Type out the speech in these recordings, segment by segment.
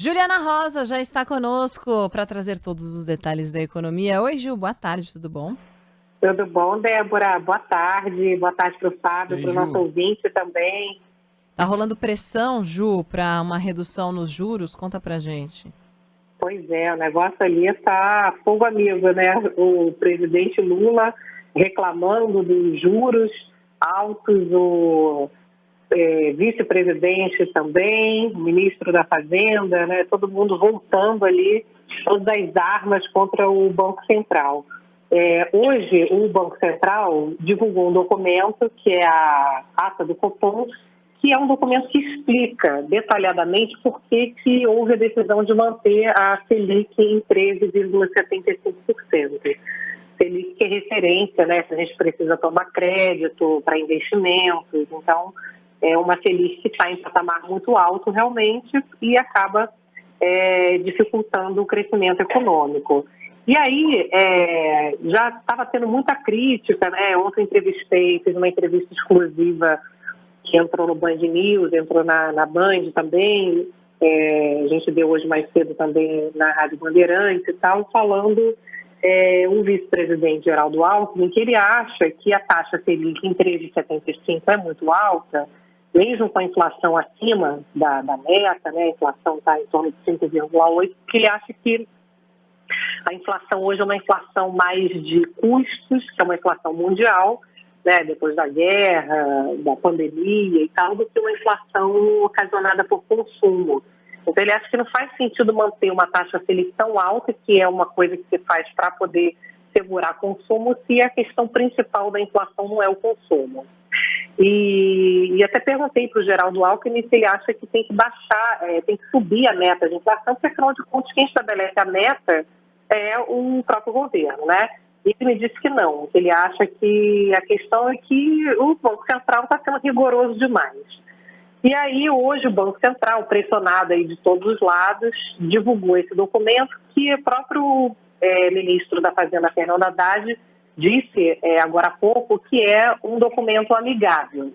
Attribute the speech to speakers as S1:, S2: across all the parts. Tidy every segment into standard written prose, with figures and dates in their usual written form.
S1: Juliana Rosa já está conosco para trazer todos os detalhes da economia. Oi, Gil, boa tarde, tudo bom?
S2: Tudo bom, Débora? Boa tarde. Boa tarde para o
S3: E
S2: Fábio,
S3: aí,
S2: para o nosso
S3: Ju?
S2: ouvinte também.
S1: Tá rolando pressão, Ju, para uma redução nos juros? Conta pra gente.
S2: Pois é, o negócio ali está fogo amigo, né? O presidente Lula reclamando dos juros altos, o vice-presidente também, o ministro da Fazenda, né? Todo mundo voltando ali, todas as armas contra o Banco Central. Hoje, o Banco Central divulgou um documento, que é a ata do Copom, que é um documento que explica detalhadamente por que houve a decisão de manter a Selic em 13,75%. Selic que é referência, né? Se a gente precisa tomar crédito para investimentos. Então, é uma Selic que está em patamar muito alto realmente e acaba dificultando o crescimento econômico. E aí, já estava tendo muita crítica, né? Ontem fiz uma entrevista exclusiva que entrou no Band News, entrou na Band também, a gente deu hoje mais cedo também na Rádio Bandeirantes e tal, falando o vice-presidente Geraldo Alckmin, que ele acha que a taxa Selic em 13,75 é muito alta, mesmo com a inflação acima da meta, né? A inflação está em torno de 5,8, que ele acha que a inflação hoje é uma inflação mais de custos, que é uma inflação mundial, né, depois da guerra, da pandemia e tal, do que uma inflação ocasionada por consumo. Então, ele acha que não faz sentido manter uma taxa Selic tão alta, que é uma coisa que se faz para poder segurar consumo, se a questão principal da inflação não é o consumo. E até perguntei para o Geraldo Alckmin se ele acha que tem que baixar, tem que subir a meta de inflação, porque, afinal de contas, quem estabelece a meta é o próprio governo, né? E ele me disse que não, que ele acha que a questão é que o Banco Central está sendo rigoroso demais. E aí, hoje, o Banco Central, pressionado aí de todos os lados, divulgou esse documento que o próprio ministro da Fazenda, Fernando Haddad, disse agora há pouco que é um documento amigável,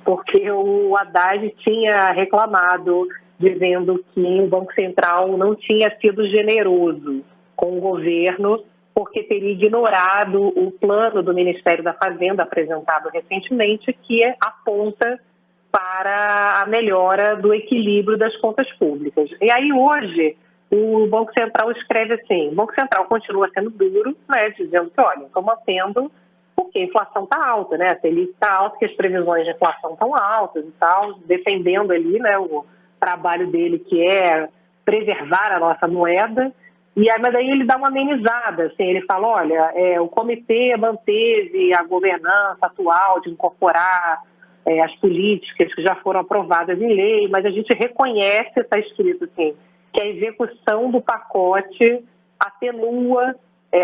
S2: porque o Haddad tinha reclamado, dizendo que o Banco Central não tinha sido generoso com o governo, porque teria ignorado o plano do Ministério da Fazenda, apresentado recentemente, que aponta para a melhora do equilíbrio das contas públicas. E aí, hoje, o Banco Central escreve assim: o Banco Central continua sendo duro, né, dizendo que, olha, estou mantendo porque a inflação está alta, né? A Selic está alta, que as previsões de inflação estão altas e tal, defendendo ali, né, o trabalho dele, que é preservar a nossa moeda. Mas daí ele dá uma amenizada, assim, ele fala, olha, o comitê manteve a governança atual de incorporar as políticas que já foram aprovadas em lei, mas a gente reconhece, está escrito assim, que a execução do pacote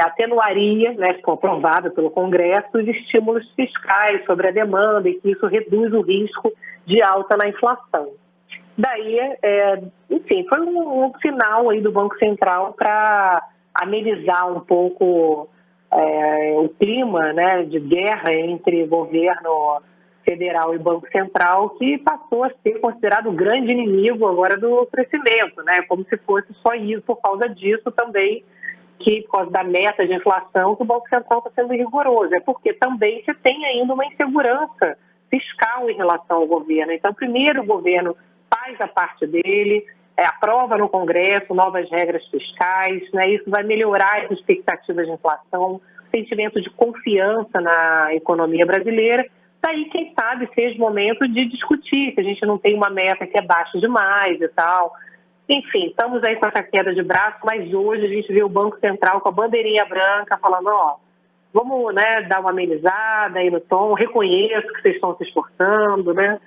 S2: atenuaria, né, se for aprovada pelo Congresso, os estímulos fiscais sobre a demanda e que isso reduz o risco de alta na inflação. Daí, enfim, foi um sinal aí do Banco Central para amenizar um pouco o clima, né, de guerra entre governo federal e Banco Central, que passou a ser considerado o grande inimigo agora do crescimento, né, como se fosse só isso, por causa disso também, que por causa da meta de inflação, que o Banco Central está sendo rigoroso. É porque também você tem ainda uma insegurança fiscal em relação ao governo. Então, primeiro o governo faz a parte dele, aprova no Congresso novas regras fiscais, né? Isso vai melhorar as expectativas de inflação, sentimento de confiança na economia brasileira. Daí, quem sabe, seja o momento de discutir, se a gente não tem uma meta que é baixa demais e tal. Enfim, estamos aí com essa queda de braço, mas hoje a gente vê o Banco Central com a bandeirinha branca falando, vamos, né, dar uma amenizada aí no tom, reconheço que vocês estão se esforçando, né?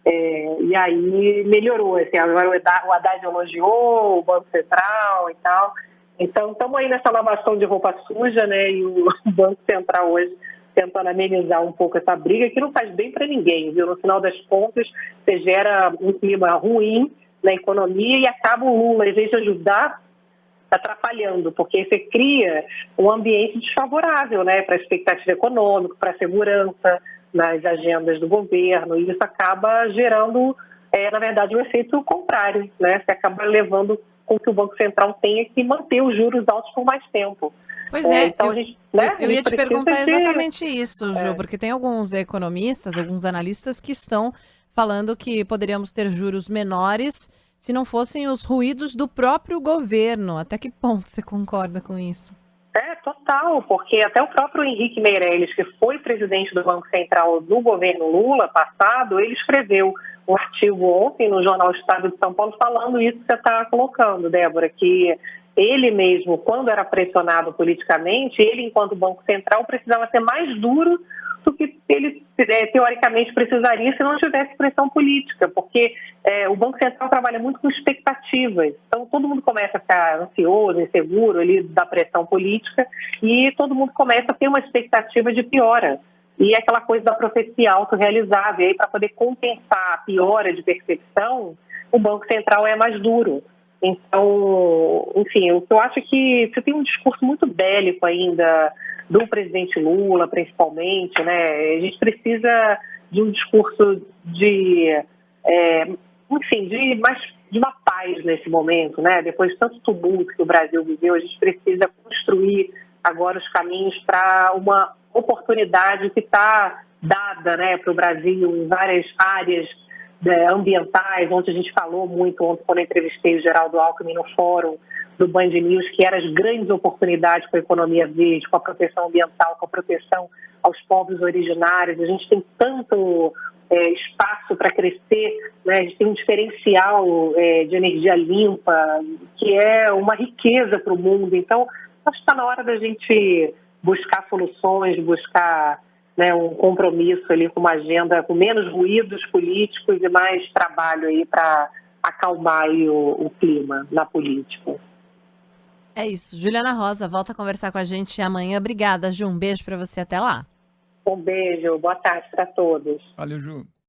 S2: E aí melhorou, assim, agora o Haddad elogiou o Banco Central e tal. Então, estamos aí nessa lavação de roupa suja, né? E o Banco Central hoje tentando amenizar um pouco essa briga, que não faz bem para ninguém, viu? No final das contas, você gera um clima ruim na economia e acaba o Lula, em vez de ajudar, atrapalhando, porque você cria um ambiente desfavorável, né, para a expectativa econômica, para a segurança nas agendas do governo, e isso acaba gerando na verdade, o efeito contrário, né? Você acaba levando com que o Banco Central tenha que manter os juros altos por mais tempo.
S1: Pois é,
S2: então a gente, né,
S1: eu ia te perguntar exatamente isso, Ju,
S2: É.
S1: porque tem alguns economistas, alguns analistas que estão falando que poderíamos ter juros menores se não fossem os ruídos do próprio governo. Até que ponto você concorda com isso?
S2: Total, porque até o próprio Henrique Meirelles, que foi presidente do Banco Central do governo Lula passado, ele escreveu um artigo ontem no Jornal Estado de São Paulo falando isso que você está colocando, Débora, que ele mesmo, quando era pressionado politicamente, ele, enquanto Banco Central, precisava ser mais duro do que ele, teoricamente, precisaria se não tivesse pressão política, porque o Banco Central trabalha muito com expectativas. Então, todo mundo começa a ficar ansioso, inseguro ali da pressão política e todo mundo começa a ter uma expectativa de piora. E aquela coisa da profecia autorrealizável. E aí, para poder compensar a piora de percepção, o Banco Central é mais duro. Então, enfim, eu acho que você tem um discurso muito bélico ainda do presidente Lula, principalmente, né? A gente precisa de um discurso enfim, de uma paz nesse momento, né? Depois de tanto tumulto que o Brasil viveu, a gente precisa construir agora os caminhos para uma oportunidade que está dada, né, para o Brasil em várias áreas ambientais, onde a gente falou muito ontem quando eu entrevistei o Geraldo Alckmin no fórum do Band News, que eram as grandes oportunidades com a economia verde, com a proteção ambiental, com a proteção aos povos originários. A gente tem tanto espaço para crescer, né? A gente tem um diferencial de energia limpa, que é uma riqueza para o mundo. Então, acho que está na hora da gente buscar soluções, buscar, né, um compromisso ali com uma agenda com menos ruídos políticos e mais trabalho aí para acalmar aí o clima na política.
S1: É isso. Juliana Rosa volta a conversar com a gente amanhã. Obrigada, Ju. Um beijo para você. Até lá.
S2: Um beijo. Boa tarde para todos.
S3: Valeu, Ju.